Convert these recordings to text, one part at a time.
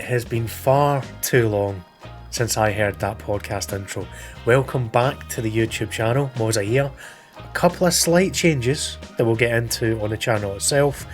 has been far too long since I heard that podcast intro. Welcome back to the YouTube channel, Moza here. A couple of slight changes that we'll get into on the channel itself.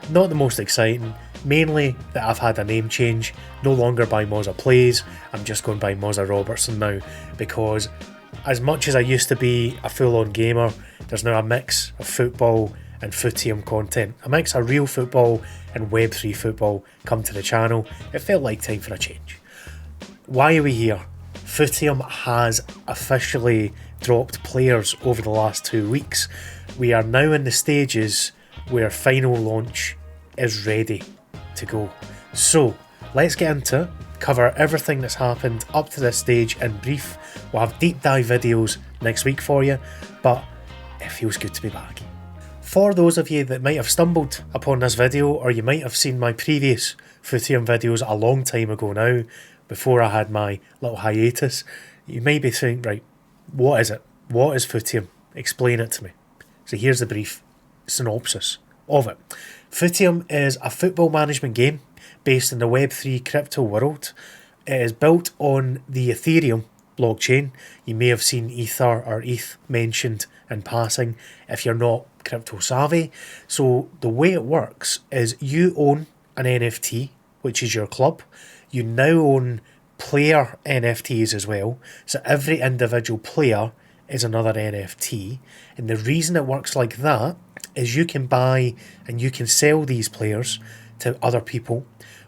Not the most exciting, mainly that I've had a name change, no longer by Moza Plays, I'm just going by Moza Robertson now, because as much as I used to be a full-on gamer, there's now a mix of football and Footium content. A mix of real football and Web3 football come to the channel. It felt like time for a change. Why are we here? Footium has officially dropped players over the last 2 weeks. We are now in the stages where final launch is ready to go. So let's get into it, cover everything that's happened up to this stage in brief. We'll have deep dive videos next week for you, but it feels good to be back. For those of you that might have stumbled upon this video, or you might have seen my previous Footium videos a long time ago now, before I had my little hiatus, you may be saying, right, what is it? What is Footium? Explain it to me. So here's the brief synopsis of it. Footium is a football management game based in the Web3 crypto world. It is built on the Ethereum blockchain. You may have seen Ether or ETH mentioned in passing if you're not crypto savvy. So the way it works is you own an NFT, which is your club. You now own player NFTs as well. So every individual player is another NFT. And the reason it works like that is you can buy and you can sell these players to other people.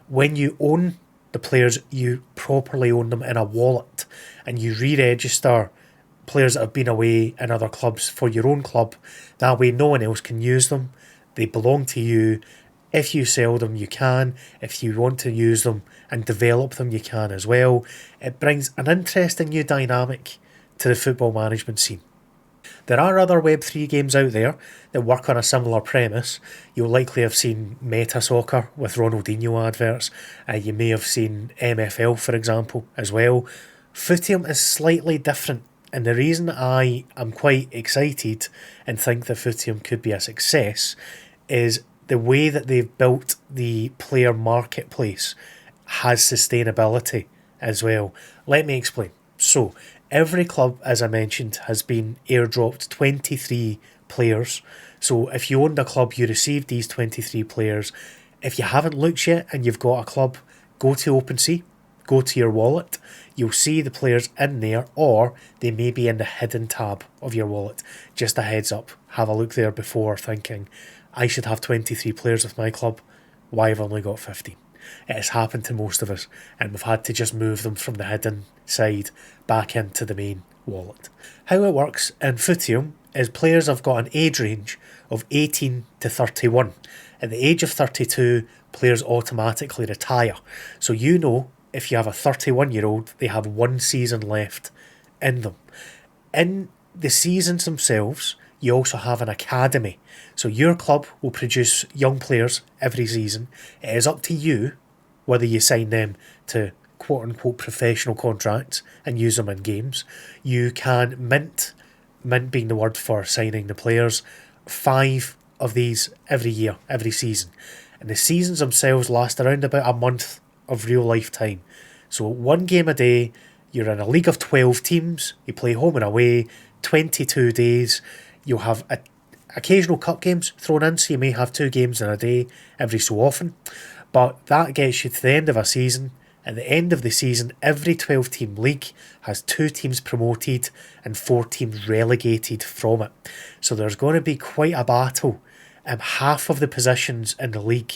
When you own the players, you properly own them in a wallet, and you re-register players that have been away in other clubs for your own club. That way no one else can use them. They belong to you. If you sell them, you can. If you want to use them and develop them, you can as well. It brings an interesting new dynamic to the football management scene. There are other Web3 games out there that work on a similar premise. You'll likely have seen Meta Soccer with Ronaldinho adverts. You may have seen MFL, for example, as well. Footium is slightly different, and the reason I am quite excited and think that Footium could be a success is the way that they've built the player marketplace has sustainability as well. Let me explain. So, every club, as I mentioned, has been airdropped 23 players. So if you owned a club, you received these 23 players. If you haven't looked yet and you've got a club, go to OpenSea, go to your wallet. You'll see the players in there, or they may be in the hidden tab of your wallet. Just a heads up, have a look there before thinking, I should have 23 players with my club. Why have I only got 15? It has happened to most of us, and we've had to just move them from the hidden side back into the main wallet. How it works in Footium is players have got an age range of 18 to 31. At the age of 32, players automatically retire. So you know, if you have a 31-year-old, they have 1 season left in them. In the seasons themselves, you also have an academy. So your club will produce young players every season. It is up to you whether you sign them to quote-unquote professional contracts and use them in games. You can mint being the word for signing the players, 5 of these every year, every season. And the seasons themselves last around about a month of real life time. So 1 game a day, you're in a league of 12 teams, you play home and away, 22 days. You'll have occasional cup games thrown in, so you may have 2 games in a day every so often. But that gets you to the end of a season. At the end of the season, every 12-team league has 2 teams promoted and 4 teams relegated from it. So there's going to be quite a battle. Half of the positions in the league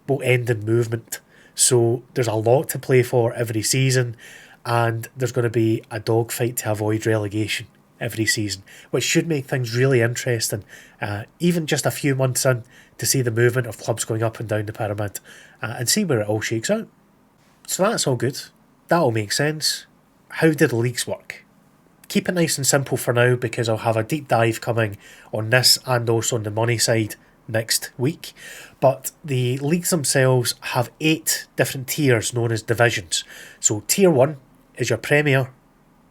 will end in movement. So there's a lot to play for every season, and there's going to be a dogfight to avoid relegation every season, which should make things really interesting, even just a few months in, to see the movement of clubs going up and down the pyramid and see where it all shakes out. So that's all good. That all makes sense. How do the leagues work? Keep it nice and simple for now, because I'll have a deep dive coming on this and also on the money side next week. But the leagues themselves have 8 different tiers known as divisions. So tier 1 is your Premier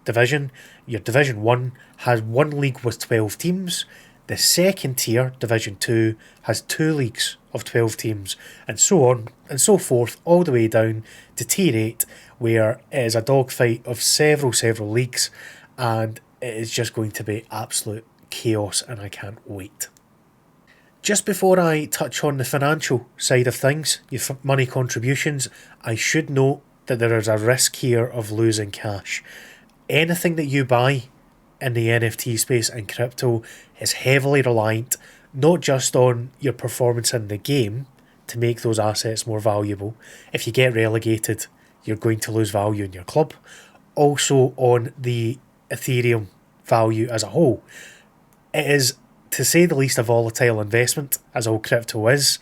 division. Your Division 1 has 1 league with 12 teams. The second tier, Division 2, has 2 leagues of 12 teams, and so on and so forth, all the way down to Tier 8, where it is a dogfight of several leagues, and it is just going to be absolute chaos, and I can't wait. Just before I touch on the financial side of things, your money contributions, I should note that there is a risk here of losing cash. Anything that you buy in the NFT space and crypto is heavily reliant not just on your performance in the game to make those assets more valuable. If you get relegated, you're going to lose value in your club. Also on the Ethereum value as a whole. It is, to say the least, a volatile investment, as all crypto is.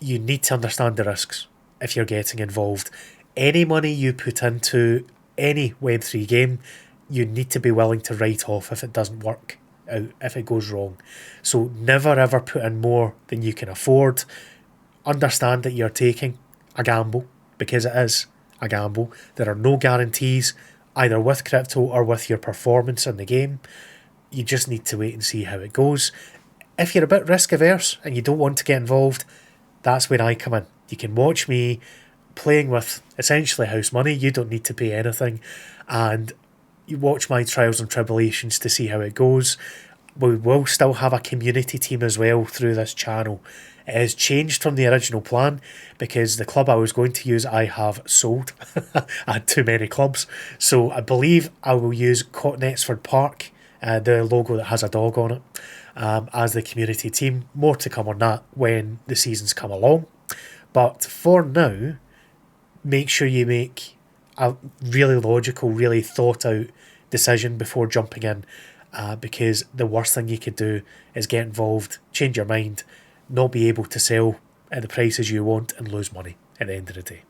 You need to understand the risks if you're getting involved. Any money you put into any Web3 game, you need to be willing to write off if it doesn't work out, if it goes wrong. So never ever put in more than you can afford. Understand that you're taking a gamble, because it is a gamble. There are no guarantees either with crypto or with your performance in the game. You just need to wait and see how it goes. If you're a bit risk averse and you don't want to get involved, that's where I come in. You can watch me playing with essentially house money. You don't need to pay anything, and you watch my trials and tribulations to see how it goes. We will still have a community team as well through this channel. It has changed from the original plan because the club I was going to use I have sold. I had too many clubs, so I believe I will use Knetzford Park, the logo that has a dog on it, as the community team. More to come on that when the seasons come along, but for now, make sure you make a really logical, really thought out decision before jumping in, because the worst thing you could do is get involved, change your mind, not be able to sell at the prices you want and lose money at the end of the day.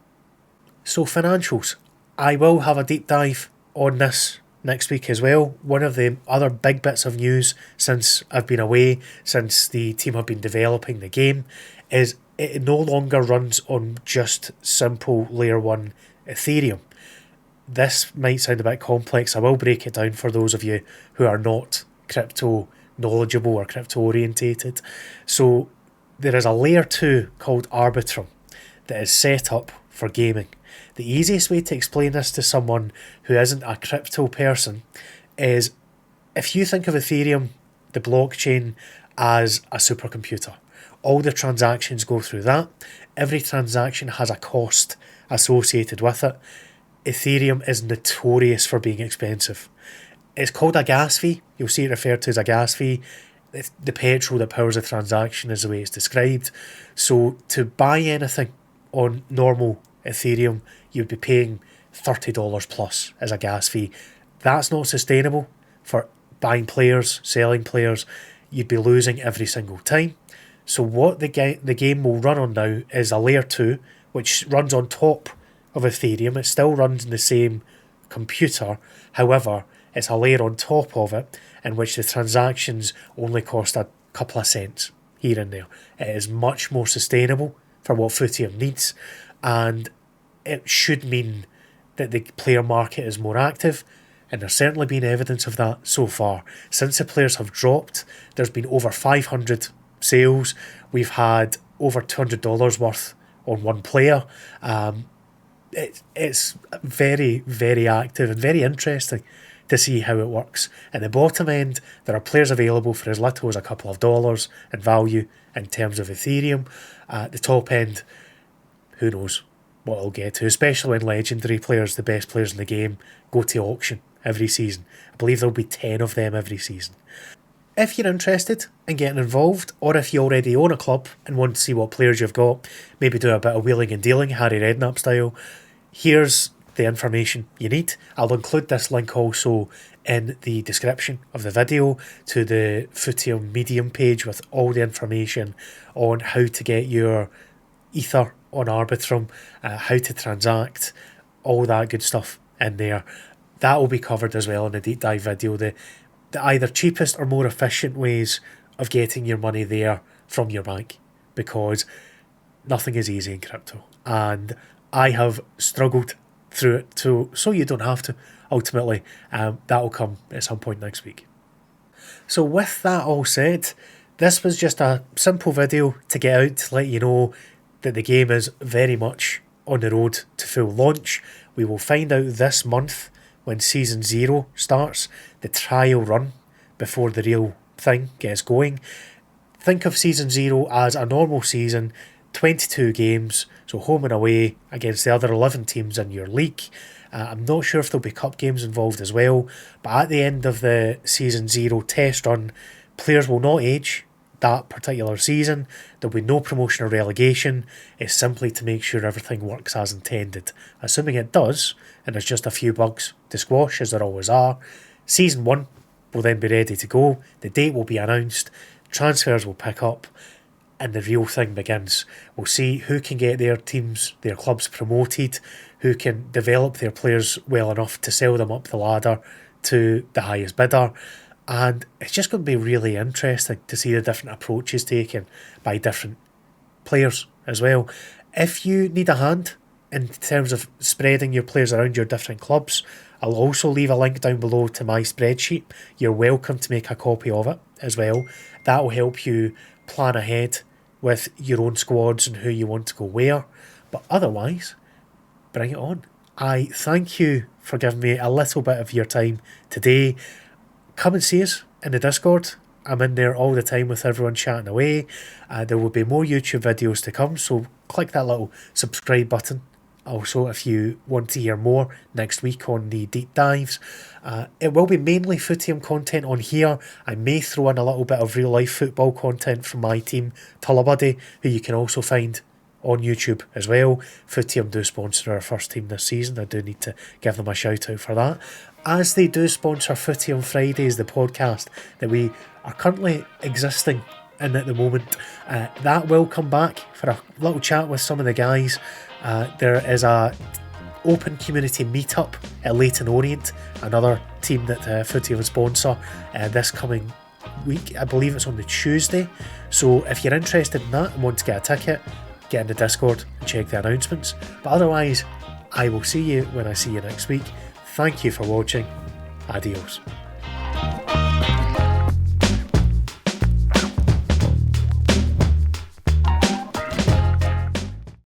So financials, I will have a deep dive on this next week as well. One of the other big bits of news since I've been away, since the team have been developing the game, is it no longer runs on just simple layer 1 Ethereum. This might sound a bit complex. I will break it down for those of you who are not crypto knowledgeable or crypto orientated. So there is a layer 2 called Arbitrum that is set up for gaming. The easiest way to explain this to someone who isn't a crypto person is, if you think of Ethereum, the blockchain, as a supercomputer. All the transactions go through that. Every transaction has a cost associated with it. Ethereum is notorious for being expensive. It's called a gas fee. You'll see it referred to as a gas fee. It's the petrol that powers a transaction is the way it's described. So to buy anything on normal Ethereum, you'd be paying $30 plus as a gas fee. That's not sustainable for buying players, selling players. You'd be losing every single time. So what the game will run on now is a layer 2, which runs on top of Ethereum. It still runs in the same computer. However, it's a layer on top of it in which the transactions only cost a couple of cents here and there. It is much more sustainable for what Footium needs, and it should mean that the player market is more active, and there's certainly been evidence of that so far. Since the players have dropped, there's been over 500 sales. We've had over $200 worth on one player. It's very, very active and very interesting to see how it works. At the bottom end, there are players available for as little as a couple of dollars in value in terms of Ethereum. At the top end, who knows what it'll get to, especially when legendary players, the best players in the game, go to auction every season. I believe there'll be 10 of them every season. If you're interested in getting involved, or if you already own a club and want to see what players you've got, maybe do a bit of wheeling and dealing, Harry Redknapp style, here's the information you need. I'll include this link also in the description of the video to the Footium Medium page with all the information on how to get your Ether on Arbitrum, how to transact, all that good stuff in there. That will be covered as well in a deep dive video. The either cheapest or more efficient ways of getting your money there from your bank, because nothing is easy in crypto, and I have struggled through it so you don't have to. Ultimately, that'll come at some point next week. So with that all said, this was just a simple video to get out to let you know that the game is very much on the road to full launch. We will find out this month when Season 0 starts, the trial run before the real thing gets going. Think of Season 0 as a normal season, 22 games, so home and away against the other 11 teams in your league. I'm not sure if there'll be cup games involved as well, but at the end of the Season 0 test run, players will not age that particular season. There'll be no promotion or relegation. It's simply to make sure everything works as intended. Assuming it does, and there's just a few bugs to squash, as there always are, Season 1 will then be ready to go. The date will be announced, transfers will pick up, and the real thing begins. We'll see who can get their teams, their clubs promoted, who can develop their players well enough to sell them up the ladder to the highest bidder. And it's just going to be really interesting to see the different approaches taken by different players as well. If you need a hand in terms of spreading your players around your different clubs, I'll also leave a link down below to my spreadsheet. You're welcome to make a copy of it as well. That will help you plan ahead with your own squads and who you want to go where. But otherwise, bring it on. I thank you for giving me a little bit of your time today. Come and see us in the Discord. I'm in there all the time with everyone chatting away. There will be more YouTube videos to come, so click that little subscribe button. Also, if you want to hear more next week on the deep dives, it will be mainly Footium content on here. I may throw in a little bit of real life football content from my team, Tullabuddy, who you can also find on YouTube as well. Footium do sponsor our first team this season. I do need to give them a shout out for that. As they do sponsor Footium Fridays, the podcast that we are currently existing in at the moment, that will come back for a little chat with some of the guys. There is a open community meetup at Leyton Orient, another team that Footium sponsor, this coming week. I believe it's on the Tuesday. So if you're interested in that and want to get a ticket, get in the Discord and check the announcements. But otherwise, I will see you when I see you next week. Thank you for watching. Adios.